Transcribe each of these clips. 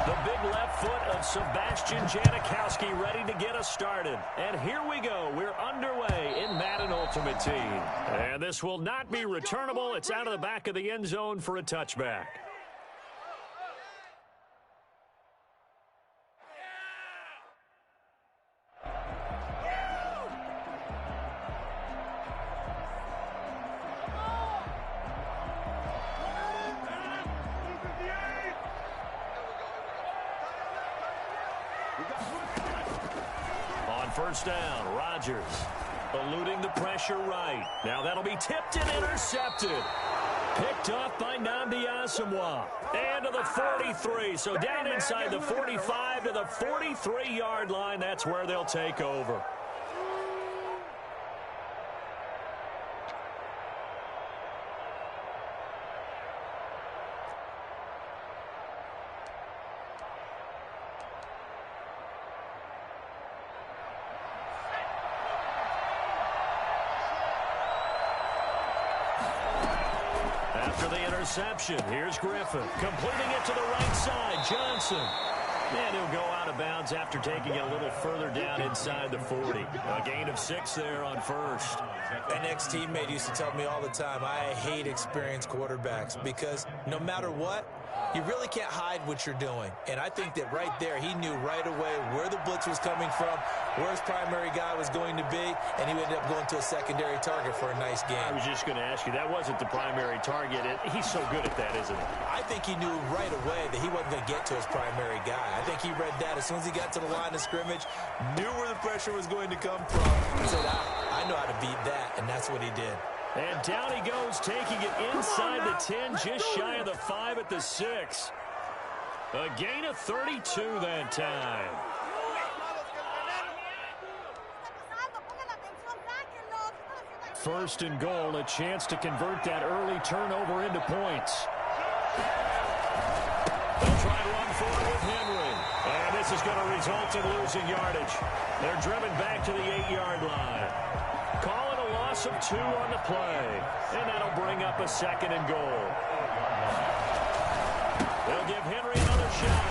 The big left foot of Sebastian Janikowski ready to get us started. And here we go. We're underway in Madden Ultimate Team. And this will not be returnable. It's out of the back of the end zone for a touchback. On first down, Rodgers eluding the pressure right. Now that'll be tipped and intercepted. Picked off by Nnamdi Asomugha. And to the 43. So down inside the 45 to the 43-yard line. That's where they'll take over. After the interception, here's Griffin. Completing it to the right side, Johnson. And he'll go out of bounds after taking it a little further down inside the 40. A gain of 6 there on first. An ex-teammate used to tell me all the time, I hate experienced quarterbacks because no matter what, you really can't hide what you're doing. And I think that right there, he knew right away where the blitz was coming from, where his primary guy was going to be, and he ended up going to a secondary target for a nice game. I was just going to ask you, that wasn't the primary target. He's so good at that, isn't he? I think he knew right away that he wasn't going to get to his primary guy. I think he read that as soon as he got to the line of scrimmage, knew where the pressure was going to come from, and said, I know how to beat that, and that's what he did. And down he goes, taking it inside the 10, just shy of the 5 at the 6. A gain of 32 that time. First and goal, a chance to convert that early turnover into points. They'll try to run forward with Henry. And this is going to result in losing yardage. They're driven back to the 8-yard line. Call it a loss of 2 on the play. And that'll bring up a second and goal. They'll give Henry another shot.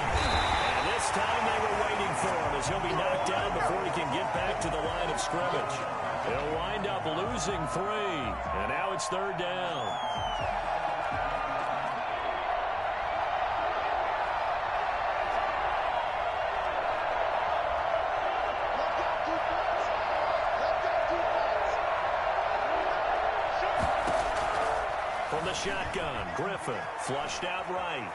And this time they were waiting for him as he'll be knocked down before he can get back to the line of scrimmage. He'll wind up losing 3. And now it's third down. From the shotgun, Griffin flushed out right.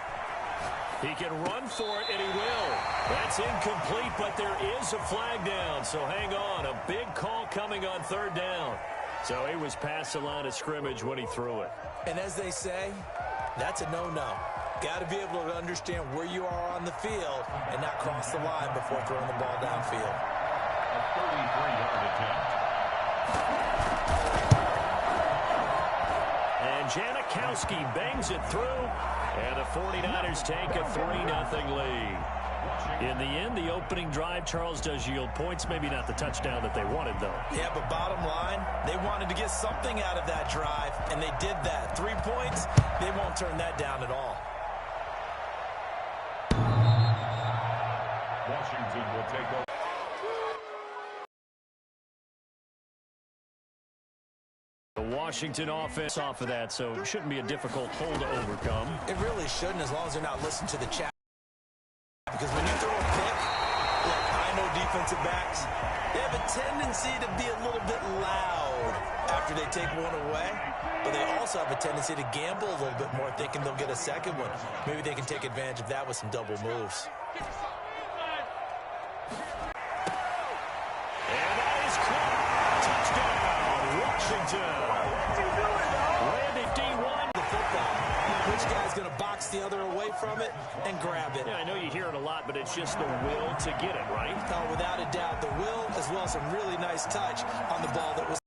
He can run for it, and he will. That's incomplete, but there is a flag down, so hang on. A big call coming on third down. So he was past the line of scrimmage when he threw it. And as they say, that's a no-no. Got to be able to understand where you are on the field and not cross the line before throwing the ball downfield. A 33-yard attempt. And Janikowski bangs it through, and the 49ers take a 3-0 lead. In the end, the opening drive, Charles, does yield points. Maybe not the touchdown that they wanted, though. Yeah, but bottom line, they wanted to get something out of that drive, and they did that. 3 points, they won't turn that down at all. Washington will take over. The Washington offense off of that, so it shouldn't be a difficult hole to overcome. It really shouldn't, as long as they're not listening to the chat. Because when you throw a pick, look, I know defensive backs, they have a tendency to be a little bit loud after they take one away. But they also have a tendency to gamble a little bit more, thinking they'll get a second one. Maybe they can take advantage of that with some double moves. And that is caught. Touchdown, Washington. Randy D1. The football. Which guy's going to box the other away from it and grab it? Yeah, I know you hear it a lot, but it's just the will to get it, right? Oh, without a doubt, the will as well as some really nice touch on the ball that was.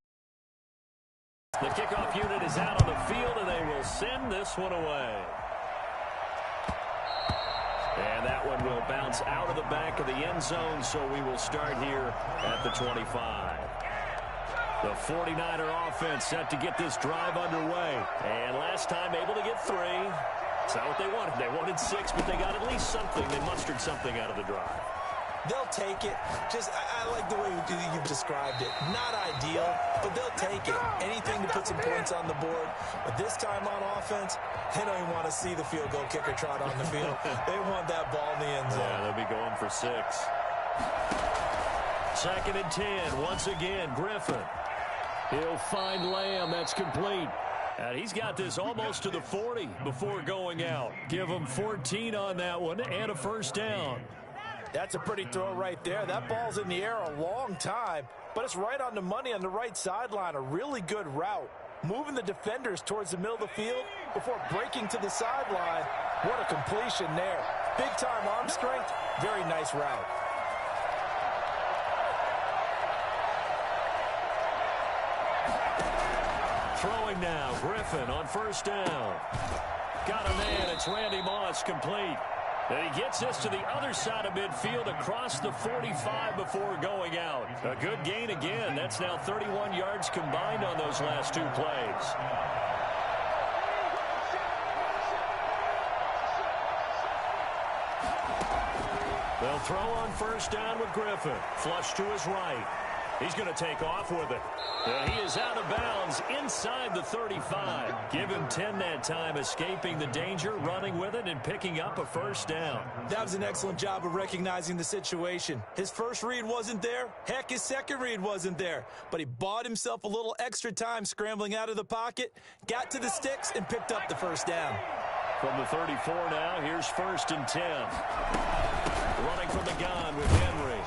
The kickoff unit is out on the field, and they will send this one away. And that one will bounce out of the back of the end zone, so we will start here at the 25. The 49er offense set to get this drive underway. And last time able to get 3. It's not what they wanted. They wanted 6, but they got at least something. They mustered something out of the drive. They'll take it. I like the way you've described it. Not ideal, but they'll take it. Anything to put some points on the board. But this time on offense, they don't even want to see the field goal kicker trot on the field. They want that ball in the end zone. Yeah, they'll be going for 6. 2nd and 10. Once again, Griffin. He'll find Lamb. That's complete. And he's got this almost to the 40 before going out. Give him 14 on that one and a first down. That's a pretty throw right there. That ball's in the air a long time, but it's right on the money on the right sideline. A really good route. Moving the defenders towards the middle of the field before breaking to the sideline. What a completion there. Big-time arm strength. Very nice route. Throwing now, Griffin on first down. Got a man, it's Randy Moss, complete. And he gets this to the other side of midfield across the 45 before going out. A good gain again. That's now 31 yards combined on those last 2 plays. They'll throw on first down with Griffin. Flush to his right. He's going to take off with it. And he is out of bounds inside the 35. Give him 10 that time, escaping the danger, running with it, and picking up a first down. That was an excellent job of recognizing the situation. His first read wasn't there. Heck, his second read wasn't there. But he bought himself a little extra time scrambling out of the pocket, got to the sticks, and picked up the first down. From the 34 now, here's 1st and 10. Running from the gun with Henry.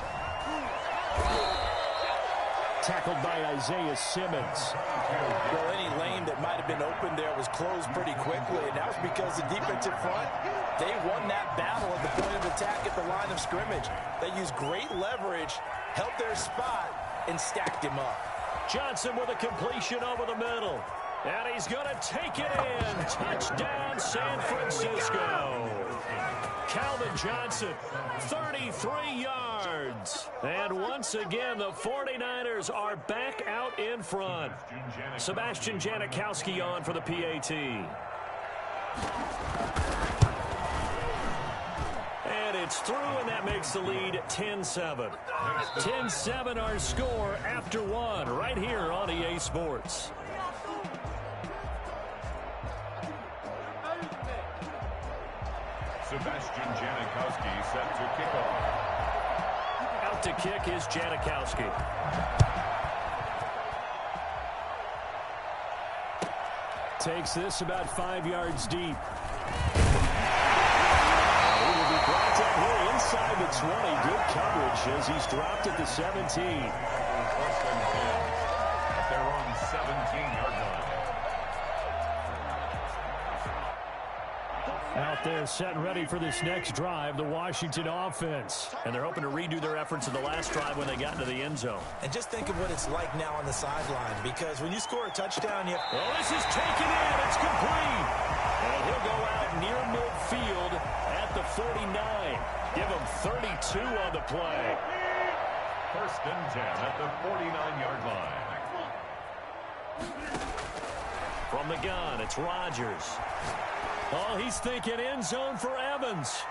Tackled by Isaiah Simmons. Well, any lane that might have been open there was closed pretty quickly, and that was because the defensive front, they won that battle at the point of attack at the line of scrimmage. They used great leverage, held their spot, and stacked him up. Johnson with a completion over the middle. And he's going to take it in. Touchdown, San Francisco. Calvin Johnson, 33 yards. And once again, the 49ers are back out in front. Sebastian Janikowski on for the PAT. And it's through, and that makes the lead 10-7. 10-7 our score after 1 right here on EA Sports. Sebastian Janikowski set to kick off. Out to kick is Janikowski. Takes this about 5 yards deep. He will be brought down here inside the 20. Good coverage as he's dropped at the 17. First and 10 at their own 17-yard line. Out there set and ready for this next drive, the Washington offense. And they're hoping to redo their efforts in the last drive when they got into the end zone. And just think of what it's like now on the sideline, because when you score a touchdown, you... Oh, this is taken in. It's complete. And he'll go out near midfield at the 49. Give him 32 on the play. First and 10 at the 49-yard line. From the gun, it's Rodgers. Oh, he's thinking end zone for Evans.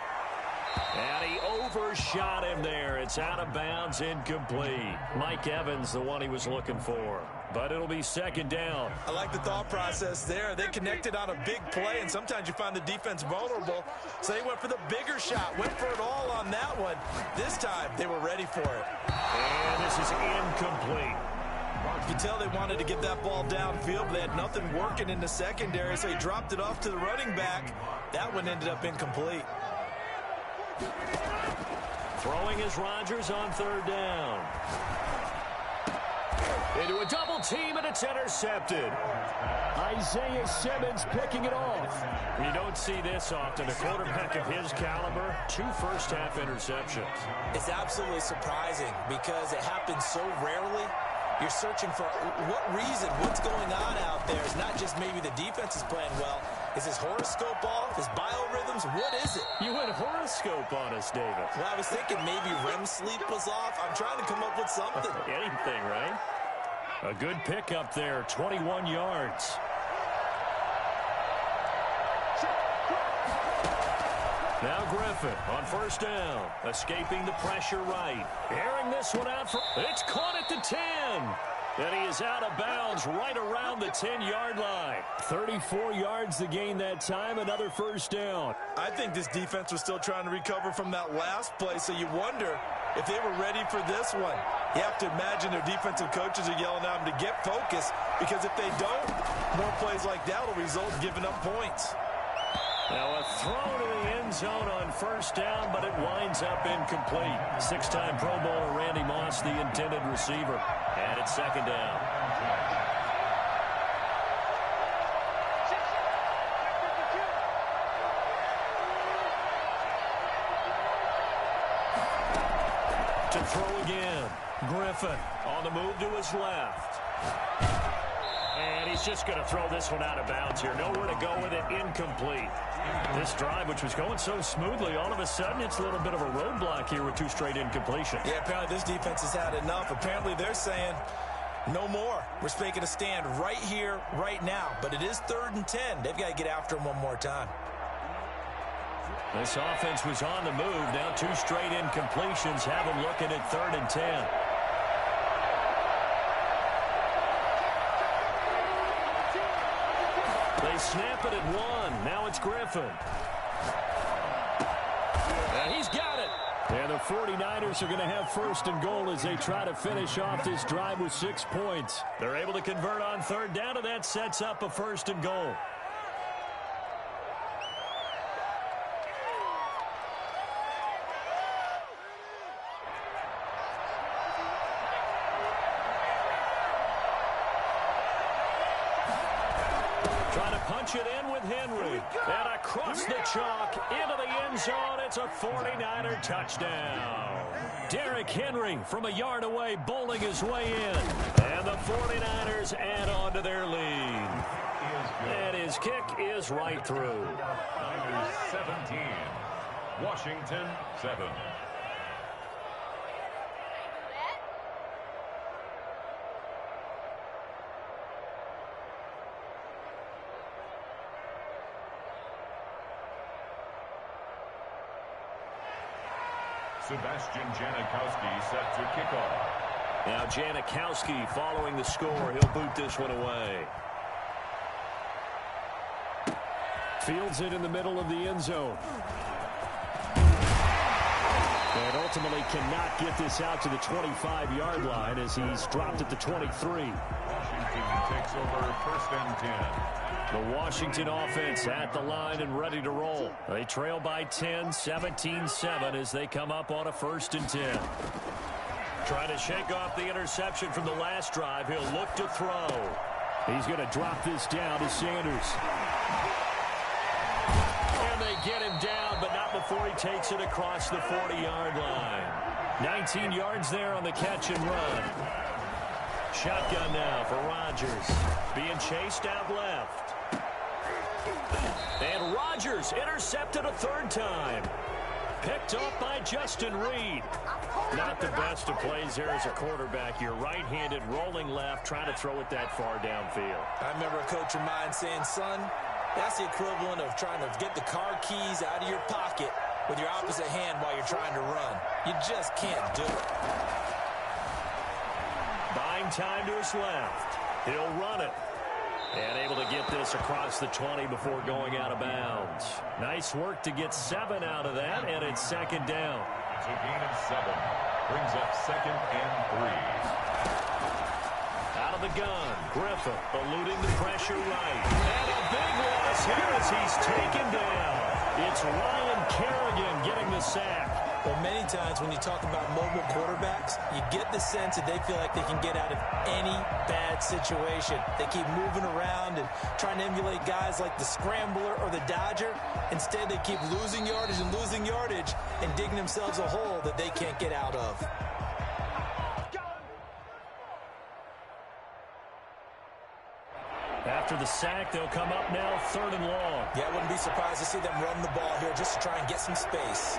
And he overshot him there. It's out of bounds, incomplete. Mike Evans, the one he was looking for. But it'll be second down. I like the thought process there. They connected on a big play, and sometimes you find the defense vulnerable. So they went for the bigger shot, went for it all on that one. This time, they were ready for it. And this is incomplete. You can tell they wanted to get that ball downfield, but they had nothing working in the secondary, so he dropped it off to the running back. That one ended up incomplete. Throwing is Rodgers on third down. Into a double team, and it's intercepted. Isaiah Simmons picking it off. You don't see this often. A quarterback of his caliber, 2 first-half interceptions. It's absolutely surprising because it happens so rarely. You're searching for what reason, what's going on out there. It's not just maybe the defense is playing well. Is his horoscope off? His biorhythms? What is it? You went horoscope on us, David. Well, I was thinking maybe REM sleep was off. I'm trying to come up with something. Anything, right? A good pickup there, 21 yards. Now Griffin on first down, escaping the pressure right. Airing this one out for, it's caught at the 10. And he is out of bounds right around the 10-yard line. 34 yards to gain that time, another first down. I think this defense was still trying to recover from that last play, so you wonder if they were ready for this one. You have to imagine their defensive coaches are yelling at them to get focused, because if they don't, more plays like that will result in giving up points. Now a throw to the end zone on first down, but it winds up incomplete. Six-time Pro Bowler Randy Moss, the intended receiver. And it's second down. To throw again. Griffin on the move to his left. And he's just going to throw this one out of bounds here. Nowhere to go with it. Incomplete. This drive, which was going so smoothly, all of a sudden it's a little bit of a roadblock here with two straight incompletions. Yeah, apparently this defense has had enough. Apparently they're saying no more. We're making a stand right here, right now. But it is 3rd and 10. They've got to get after him one more time. This offense was on the move. Now two straight incompletions have them looking at 3rd and 10. They snap it at 1. Now it's Griffin. And he's got it. And the 49ers are going to have first and goal as they try to finish off this drive with 6 points. They're able to convert on third down, and that sets up a first and goal. Trying to punch it in with Henry. And across the chalk into the end zone. It's a 49er touchdown. Derrick Henry from a yard away bowling his way in. And the 49ers add on to their lead. And his kick is right through. Niners 17. Washington 7. Sebastian Janikowski set to kick off. Now Janikowski following the score. He'll boot this one away. Fields it in the middle of the end zone. And ultimately cannot get this out to the 25-yard line as he's dropped at the 23. Washington takes over 1st and 10. The Washington offense at the line and ready to roll. They trail by 10, 17-7 as they come up on a 1st and 10. Trying to shake off the interception from the last drive. He'll look to throw. He's going to drop this down to Sanders. And they get him down, but not before he takes it across the 40-yard line. 19 yards there on the catch and run. Shotgun now for Rodgers. Being chased out left. And Rodgers intercepted a 3rd time. Picked up by Justin Reed. Not the best of plays there as a quarterback. You're right-handed, rolling left, trying to throw it that far downfield. I remember a coach of mine saying, son, that's the equivalent of trying to get the car keys out of your pocket with your opposite hand while you're trying to run. You just can't do it. Buying time to his left. He'll run it. And able to get this across the 20 before going out of bounds. Nice work to get 7 out of that, and it's 2nd down. It's a gain of 7. Brings up 2nd and 3. Out of the gun, Griffin eluding the pressure right. And a big loss here as he's taken down. It's Ryan Kerrigan getting the sack. Well, many times when you talk about mobile quarterbacks, you get the sense that they feel like they can get out of any bad situation. They keep moving around and trying to emulate guys like the Scrambler or the Dodger. Instead, they keep losing yardage and digging themselves a hole that they can't get out of. After the sack, they'll come up now 3rd and long. Yeah, I wouldn't be surprised to see them run the ball here just to try and get some space.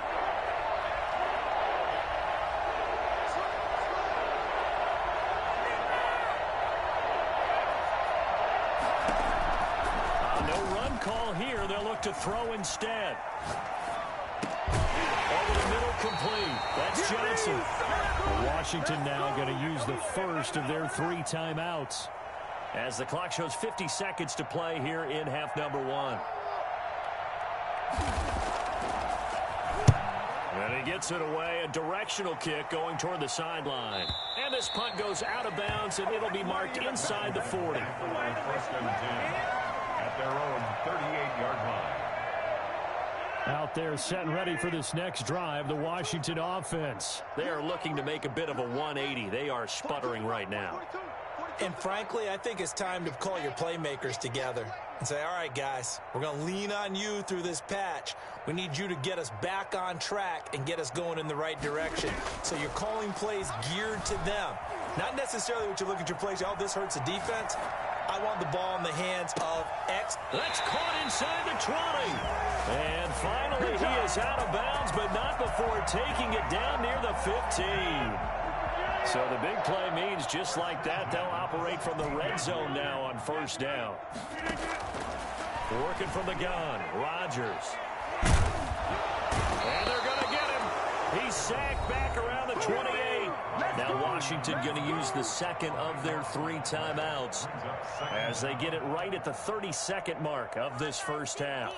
no run call here. They'll look to throw instead. Over the middle, complete. That's Johnson. Washington now going to use the first of their 3 timeouts, as the clock shows 50 seconds to play here in half number 1. And he gets it away, a directional kick going toward the sideline. And this punt goes out of bounds, and it'll be marked inside the 40. First and 10 at their own 38-yard line. Out there set and ready for this next drive, the Washington offense. They are looking to make a bit of a 180. They are sputtering right now. And frankly, I think it's time to call your playmakers together and say, all right, guys, we're going to lean on you through this patch. We need you to get us back on track and get us going in the right direction. So you're calling plays geared to them. Not necessarily what you look at your plays, oh, this hurts the defense. I want the ball in the hands of X. That's caught inside the 20. And finally, he is out of bounds, but not before taking it down near the 15. So the big play means just like that, they'll operate from the red zone now on first down. Working from the gun, Rodgers. And they're going to get him. He's sacked back around the 28. Now Washington going to use the second of their 3 timeouts as they get it right at the 30-second mark of this first half.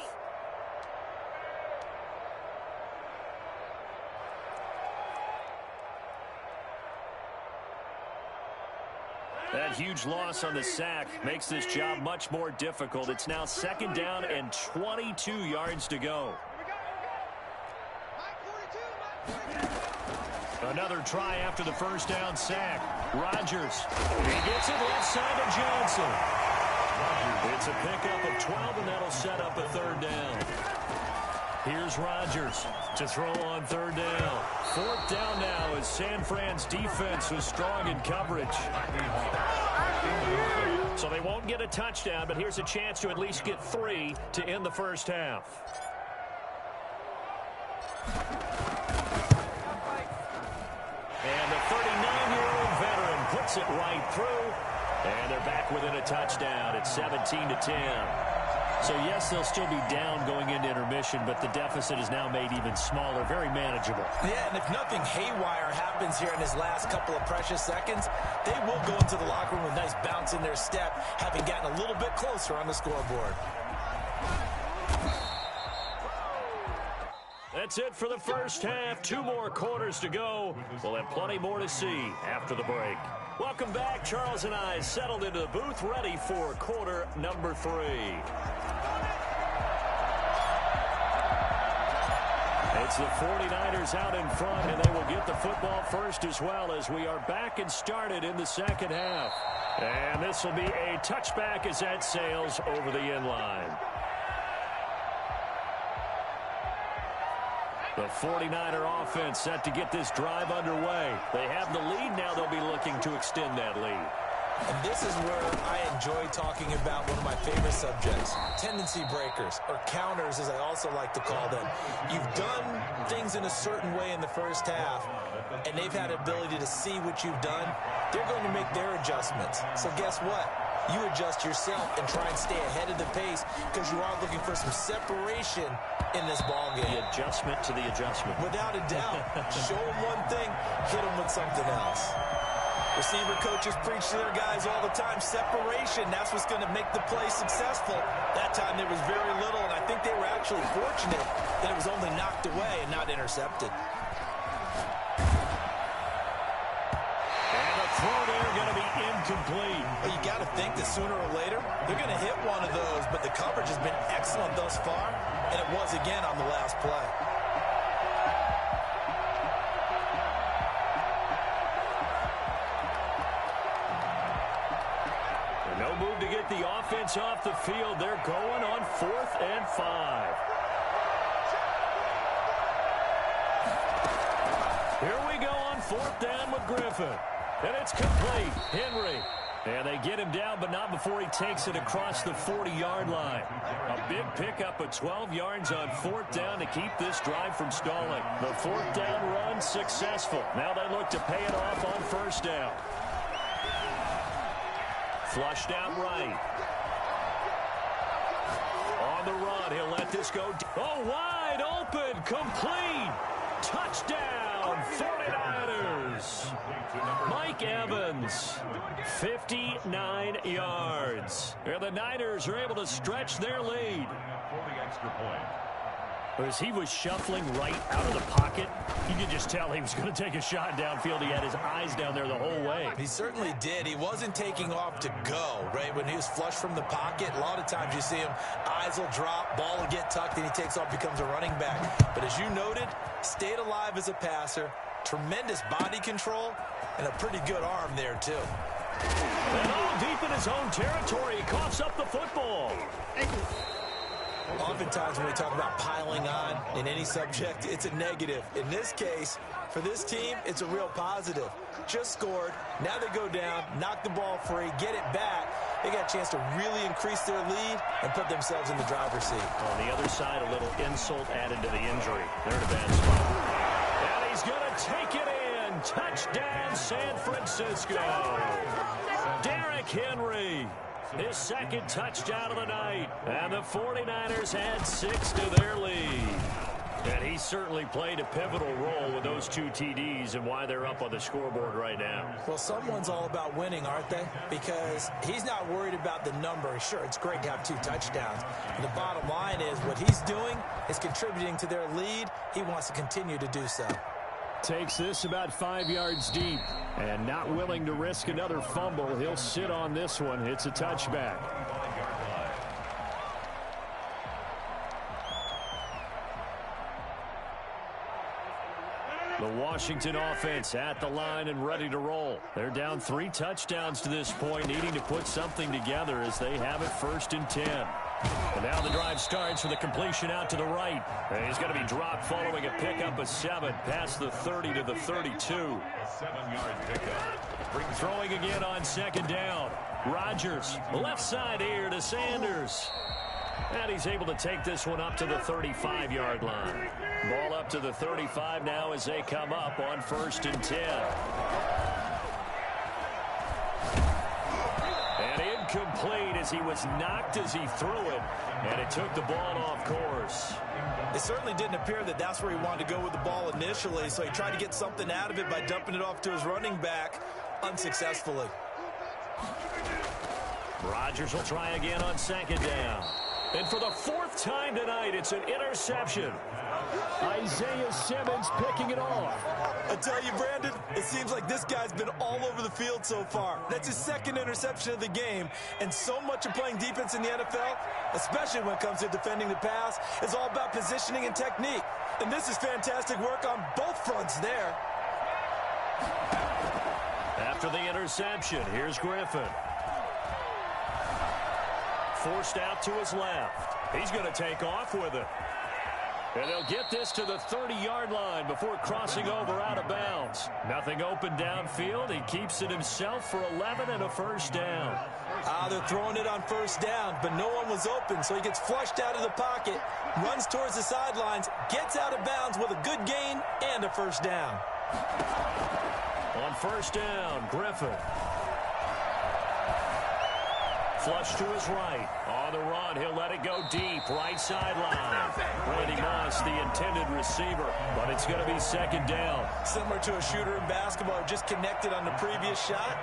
That huge loss on the sack makes this job much more difficult. It's now second down and 22 yards to go. Another try after the first down sack. Rodgers. He gets it left side to Johnson. It's a pickup of 12, and that'll set up a third down. Here's Rodgers to throw on third down. Fourth down now as San Fran's defense was strong in coverage. So they won't get a touchdown, but here's a chance to at least get 3 to end the first half. And the 39-year-old veteran puts it right through. And they're back within a touchdown at 17-10. So, yes, they'll still be down going into intermission, but the deficit is now made even smaller, very manageable. Yeah, and if nothing haywire happens here in his last couple of precious seconds, they will go into the locker room with a nice bounce in their step, having gotten a little bit closer on the scoreboard. That's it for the first half. 2 more quarters to go. We'll have plenty more to see after the break. Welcome back. Charles and I settled into the booth, ready for quarter number 3. It's the 49ers out in front, and they will get the football first as well as we are back and started in the second half. And this will be a touchback as that sails over the end line. The 49er offense set to get this drive underway. They have the lead now. They'll be looking to extend that lead. And this is where I enjoy talking about one of my favorite subjects, tendency breakers, or counters as I also like to call them. You've done things in a certain way in the first half, and they've had the ability to see what you've done. They're going to make their adjustments. So guess what? You adjust yourself and try and stay ahead of the pace because you are looking for some separation in this ballgame. The adjustment to the adjustment. Without a doubt. Show them one thing, hit them with something else. Receiver coaches preach to their guys all the time. Separation, that's what's going to make the play successful. That time there was very little, and I think they were actually fortunate that it was only knocked away and not intercepted. And the throw there going to be incomplete. Well, you got to think that sooner or later they're going to hit one of those, but the coverage has been excellent thus far, and it was again on the last play. No move to get the offense off the field. They're going on 4th and 5. Here we go on 4th down with Griffin. And it's complete. Henry. And they get him down, but not before he takes it across the 40-yard line. A big pickup of 12 yards on 4th down to keep this drive from stalling. The 4th down run successful. Now they look to pay it off on 1st down. Flushed out right. On the run, he'll let this go. Oh, wide open, complete. Touchdown, 49ers. Mike Evans, 59 yards. And the Niners are able to stretch their lead. For the extra point. As he was shuffling right out of the pocket, you could just tell he was going to take a shot downfield. He had his eyes down there the whole way. He certainly did. He wasn't taking off to go, right? When he was flush from the pocket, a lot of times you see him, eyes will drop, ball will get tucked, and he takes off, becomes a running back. But as you noted, stayed alive as a passer, tremendous body control, and a pretty good arm there, too. And all deep in his own territory, he coughs up the football. Oftentimes when we talk about piling on in any subject, it's a negative. In this case, for this team, it's a real positive. Just scored. Now they go down, knock the ball free, get it back. They got a chance to really increase their lead and put themselves in the driver's seat. On the other side, a little insult added to the injury. They're in a bad spot. And he's going to take it in. Touchdown, San Francisco. Derrick Henry. His second touchdown of the night. And the 49ers add 6 to their lead. And he certainly played a pivotal role with those 2 TDs and why they're up on the scoreboard right now. Well, someone's all about winning, aren't they? Because he's not worried about the number. Sure, it's great to have 2 touchdowns. But the bottom line is what he's doing is contributing to their lead. He wants to continue to do so. Takes this about 5 yards deep. And not willing to risk another fumble. He'll sit on this one. It's a touchback. The Washington offense at the line and ready to roll. They're down 3 touchdowns to this point, needing to put something together as they have it 1st and 10. And now the drive starts with a completion out to the right. And he's going to be dropped following a pickup of 7 past the 30 to the 32. A 7-yard pickup. Throwing again on 2nd down. Rodgers, left side here to Sanders. And he's able to take this one up to the 35-yard line. Ball up to the 35 now as they come up on 1st and 10. And incomplete as he was knocked as he threw it. And it took the ball off course. It certainly didn't appear that that's where he wanted to go with the ball initially, so he tried to get something out of it by dumping it off to his running back unsuccessfully. Rodgers will try again on 2nd down. And for the 4th time tonight, it's an interception. Isaiah Simmons picking it off. I tell you, Brandon, it seems like this guy's been all over the field so far. That's his 2nd interception of the game. And so much of playing defense in the NFL, especially when it comes to defending the pass, is all about positioning and technique. And this is fantastic work on both fronts there. After the interception, here's Griffin. Forced out to his left. He's going to take off with it. And he'll get this to the 30-yard line before crossing over out of bounds. Nothing open downfield. He keeps it himself for 11 and a 1st down. They're throwing it on 1st down, but no one was open, so he gets flushed out of the pocket, runs towards the sidelines, gets out of bounds with a good gain and a 1st down. On 1st down, Griffin. Flush to his right. On the run, he'll let it go deep. Right sideline. Randy Moss, the intended receiver, but it's going to be 2nd down. Similar to a shooter in basketball who just connected on the previous shot.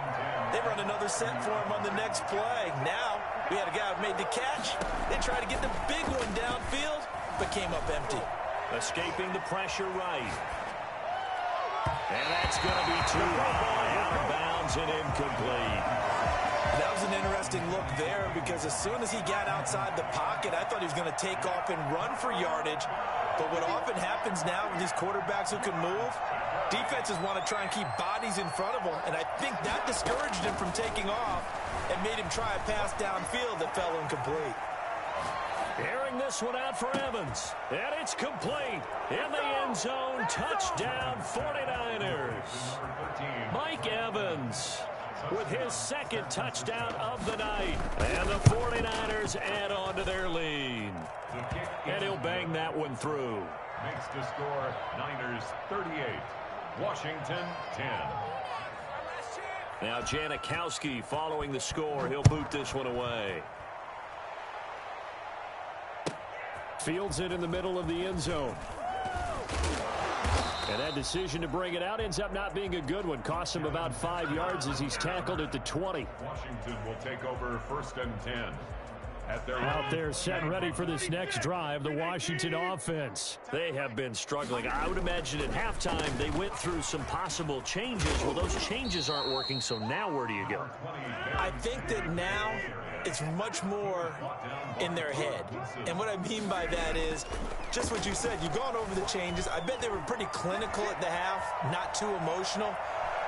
They run another set for him on the next play. Now, we had a guy who made the catch. They tried to get the big one downfield, but came up empty. Escaping the pressure right. And that's going to be too high. Out of bounds and incomplete. That was an interesting look there because as soon as he got outside the pocket, I thought he was going to take off and run for yardage. But what often happens now with these quarterbacks who can move, defenses want to try and keep bodies in front of them. And I think that discouraged him from taking off and made him try a pass downfield that fell incomplete. Airing this one out for Evans. And it's complete. In the end zone, touchdown 49ers. Mike Evans with his 2nd touchdown of the night. And the 49ers add on to their lead. And he'll bang that one through. Makes the score Niners 38, Washington 10. Now Janikowski following the score. He'll boot this one away. Fields it in the middle of the end zone. And that decision to bring it out ends up not being a good one. Costs him about 5 yards as he's tackled at the 20. Washington will take over 1st and 10. Out there set ready for this next drive, the Washington offense. They have been struggling. I would imagine at halftime they went through some possible changes. Well, those changes aren't working, so now where do you go? I think that now it's much more in their head. And what I mean by that is just what you said. You've gone over the changes. I bet they were pretty clinical at the half, not too emotional.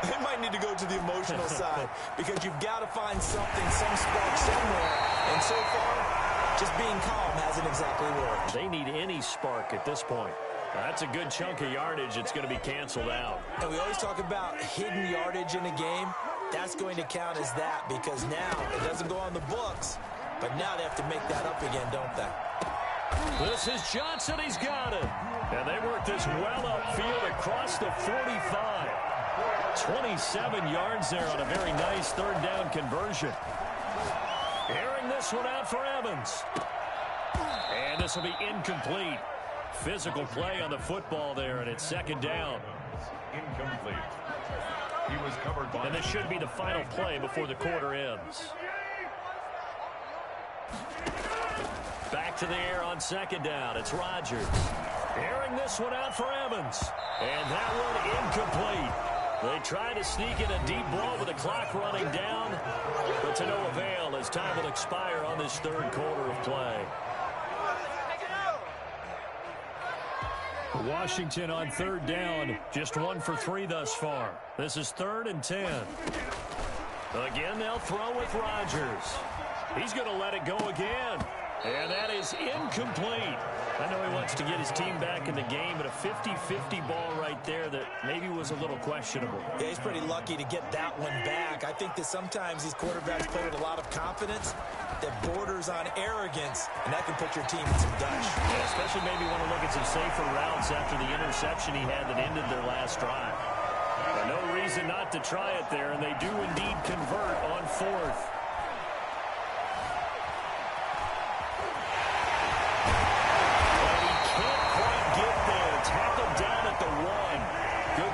They might need to go to the emotional side because you've got to find something, some spark somewhere. And so far, just being calm hasn't exactly worked. They need any spark at this point. That's a good chunk of yardage. It's going to be canceled out. And we always talk about hidden yardage in a game. That's going to count as that because now it doesn't go on the books, but now they have to make that up again, don't they? This is Johnson. He's got it. And they work this well upfield across the 45. 27 yards there on a very nice third down conversion. Airing this one out for Evans. And this will be incomplete. Physical play on the football there, and it's 2nd down. Incomplete. He was covered by... And this should be the final play before the quarter ends. Back to the air on 2nd down. It's Rodgers. Airing this one out for Evans. And that one incomplete. They try to sneak in a deep ball with the clock running down, but to no avail as time will expire on this 3rd quarter of play. Washington on 3rd down, just 1 for 3 thus far. This is 3rd and 10. Again, they'll throw with Rodgers. He's going to let it go again. And that is incomplete. I know he wants to get his team back in the game, but a 50-50 ball right there that maybe was a little questionable. Yeah, he's pretty lucky to get that one back. I think that sometimes these quarterbacks play with a lot of confidence that borders on arrogance, and that can put your team in some dutch. Yeah, especially maybe want to look at some safer routes after the interception he had that ended their last drive. But no reason not to try it there, and they do indeed convert on 4th.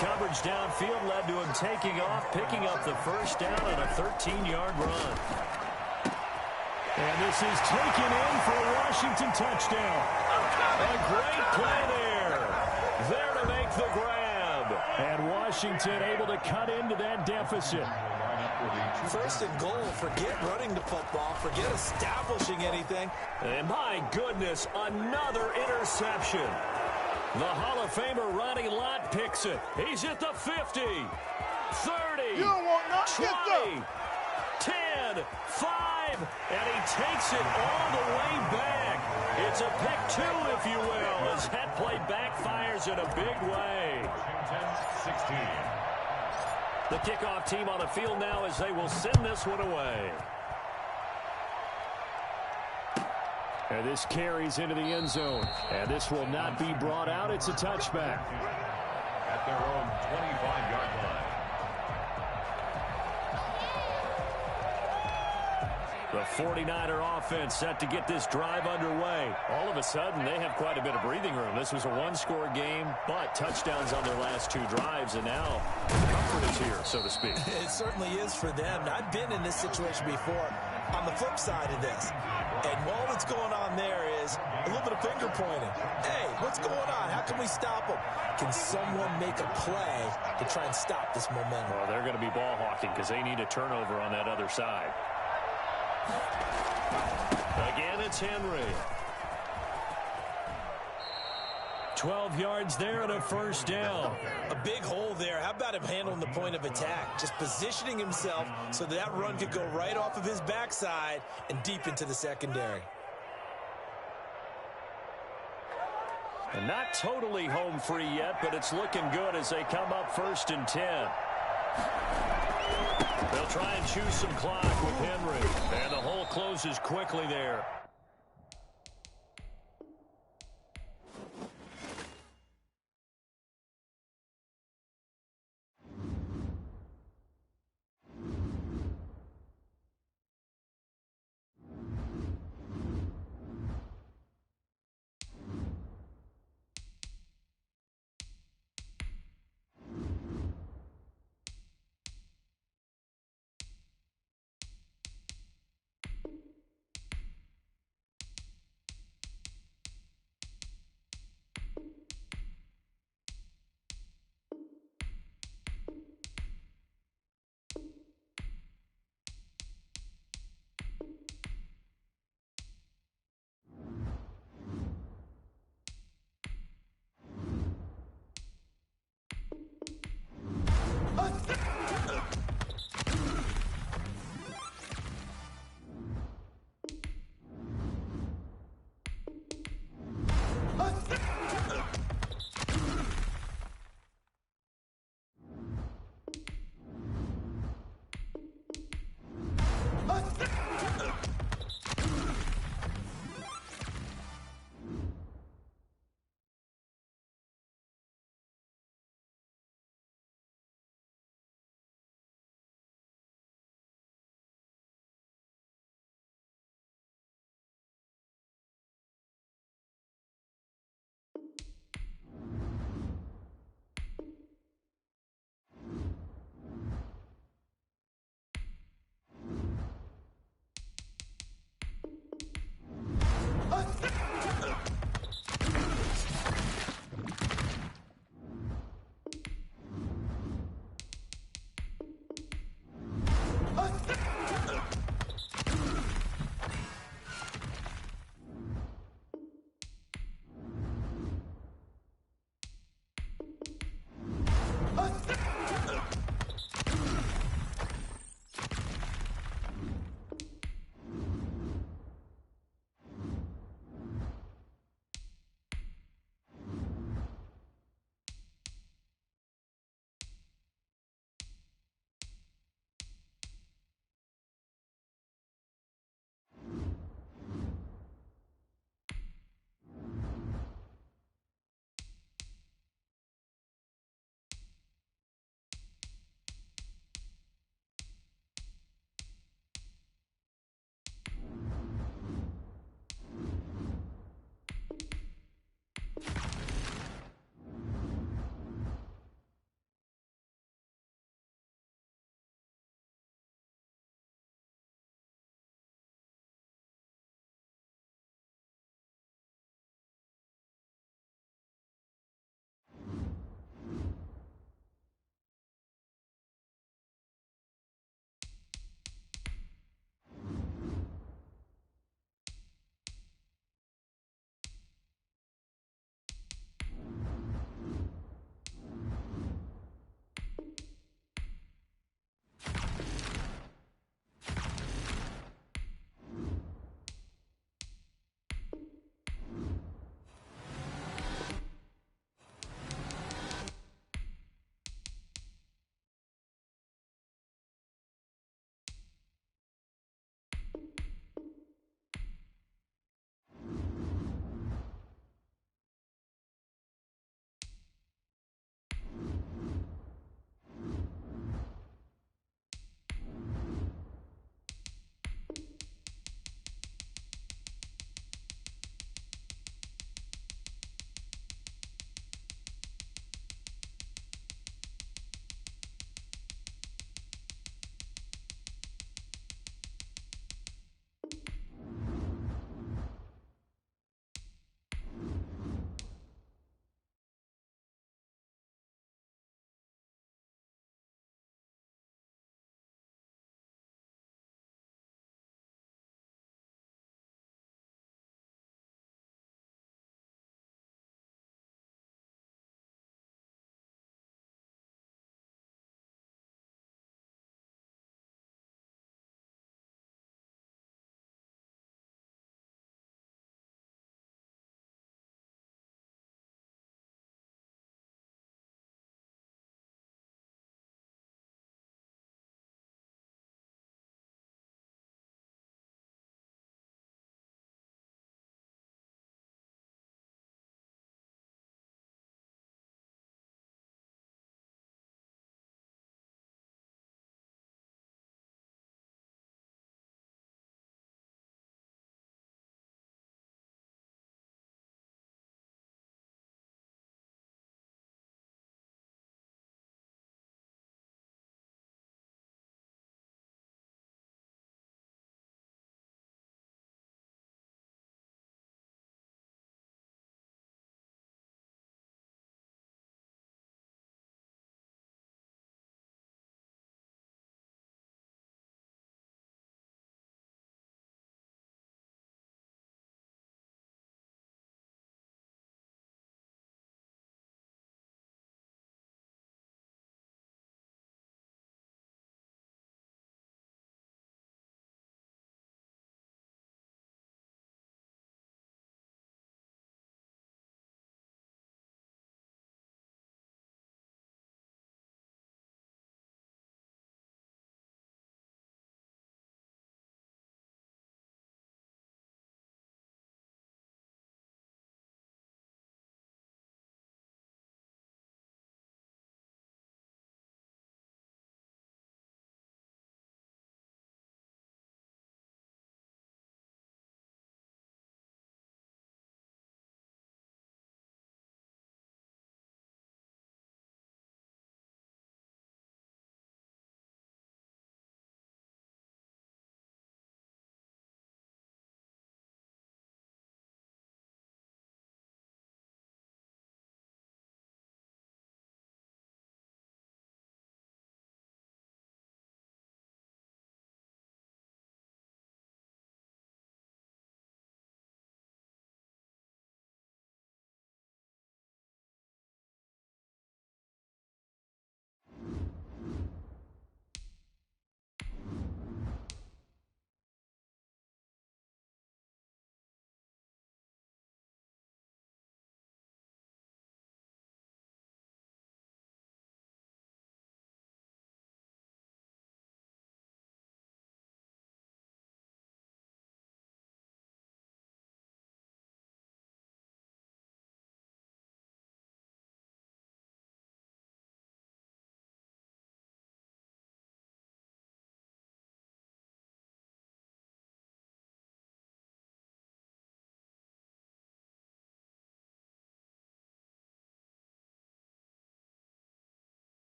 Coverage downfield led to him taking off, picking up the 1st down on a 13-yard run. And this is taken in for a Washington touchdown. A great play there. There to make the grab. And Washington able to cut into that deficit. 1st and goal. Forget running the football. Forget establishing anything. And my goodness, another interception. The Hall of Famer Ronnie Lott picks it. He's at the 50, 30, you don't want nothing. 20, 10, 5, and he takes it all the way back. It's a pick 2, if you will, as that play backfires in a big way. 16. The kickoff team on the field now as they will send this one away. And this carries into the end zone. And this will not be brought out. It's a touchback. At their own 25-yard line. The 49er offense set to get this drive underway. All of a sudden, they have quite a bit of breathing room. This was a one-score game, but touchdowns on their last 2 drives, and now comfort is here, so to speak. It certainly is for them. I've been in this situation before on the flip side of this. And all that's going on there is a little bit of finger pointing. Hey, what's going on? How can we stop them? Can someone make a play to try and stop this momentum? Well, they're going to be ball hawking because they need a turnover on that other side. Again, it's Henry. 12 yards there and a 1st down. A big hole there. How about him handling the point of attack? Just positioning himself so that run could go right off of his backside and deep into the secondary. And not totally home free yet, but it's looking good as they come up 1st and 10. They'll try and choose some clock with Henry. And the hole closes quickly there.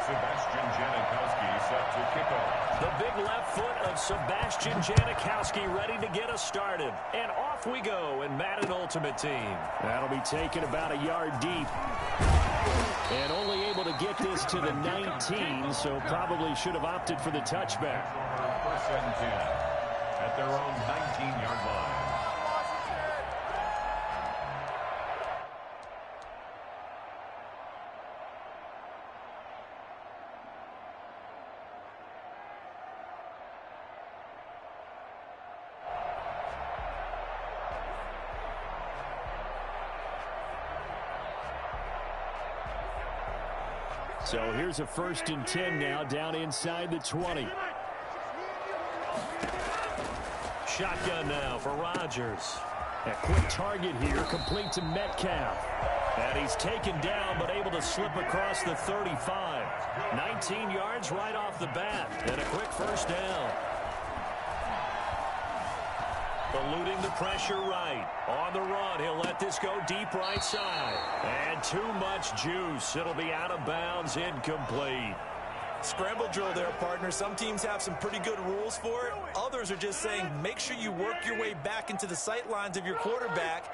Sebastian Janikowski set to kick off. The big left foot of Sebastian Janikowski ready to get us started. And off we go in Madden Ultimate Team. That'll be taken about a yard deep. And only able to get this to the 19, so probably should have opted for the touchback. First and 10 at their own 19-yard line. So here's a 1st and 10 now down inside the 20. Shotgun now for Rodgers. A quick target here, complete to Metcalf. And he's taken down but able to slip across the 35. 19 yards right off the bat. And a quick first down. Eluding the pressure right. On the run, he'll let this go deep right side. And too much juice. It'll be out of bounds, incomplete. Scramble drill there, partner. Some teams have some pretty good rules for it. Others are just saying make sure you work your way back into the sight lines of your quarterback,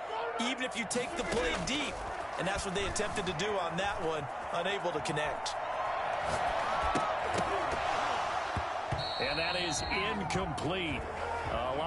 even if you take the play deep. And that's what they attempted to do on that one, unable to connect. And that is incomplete.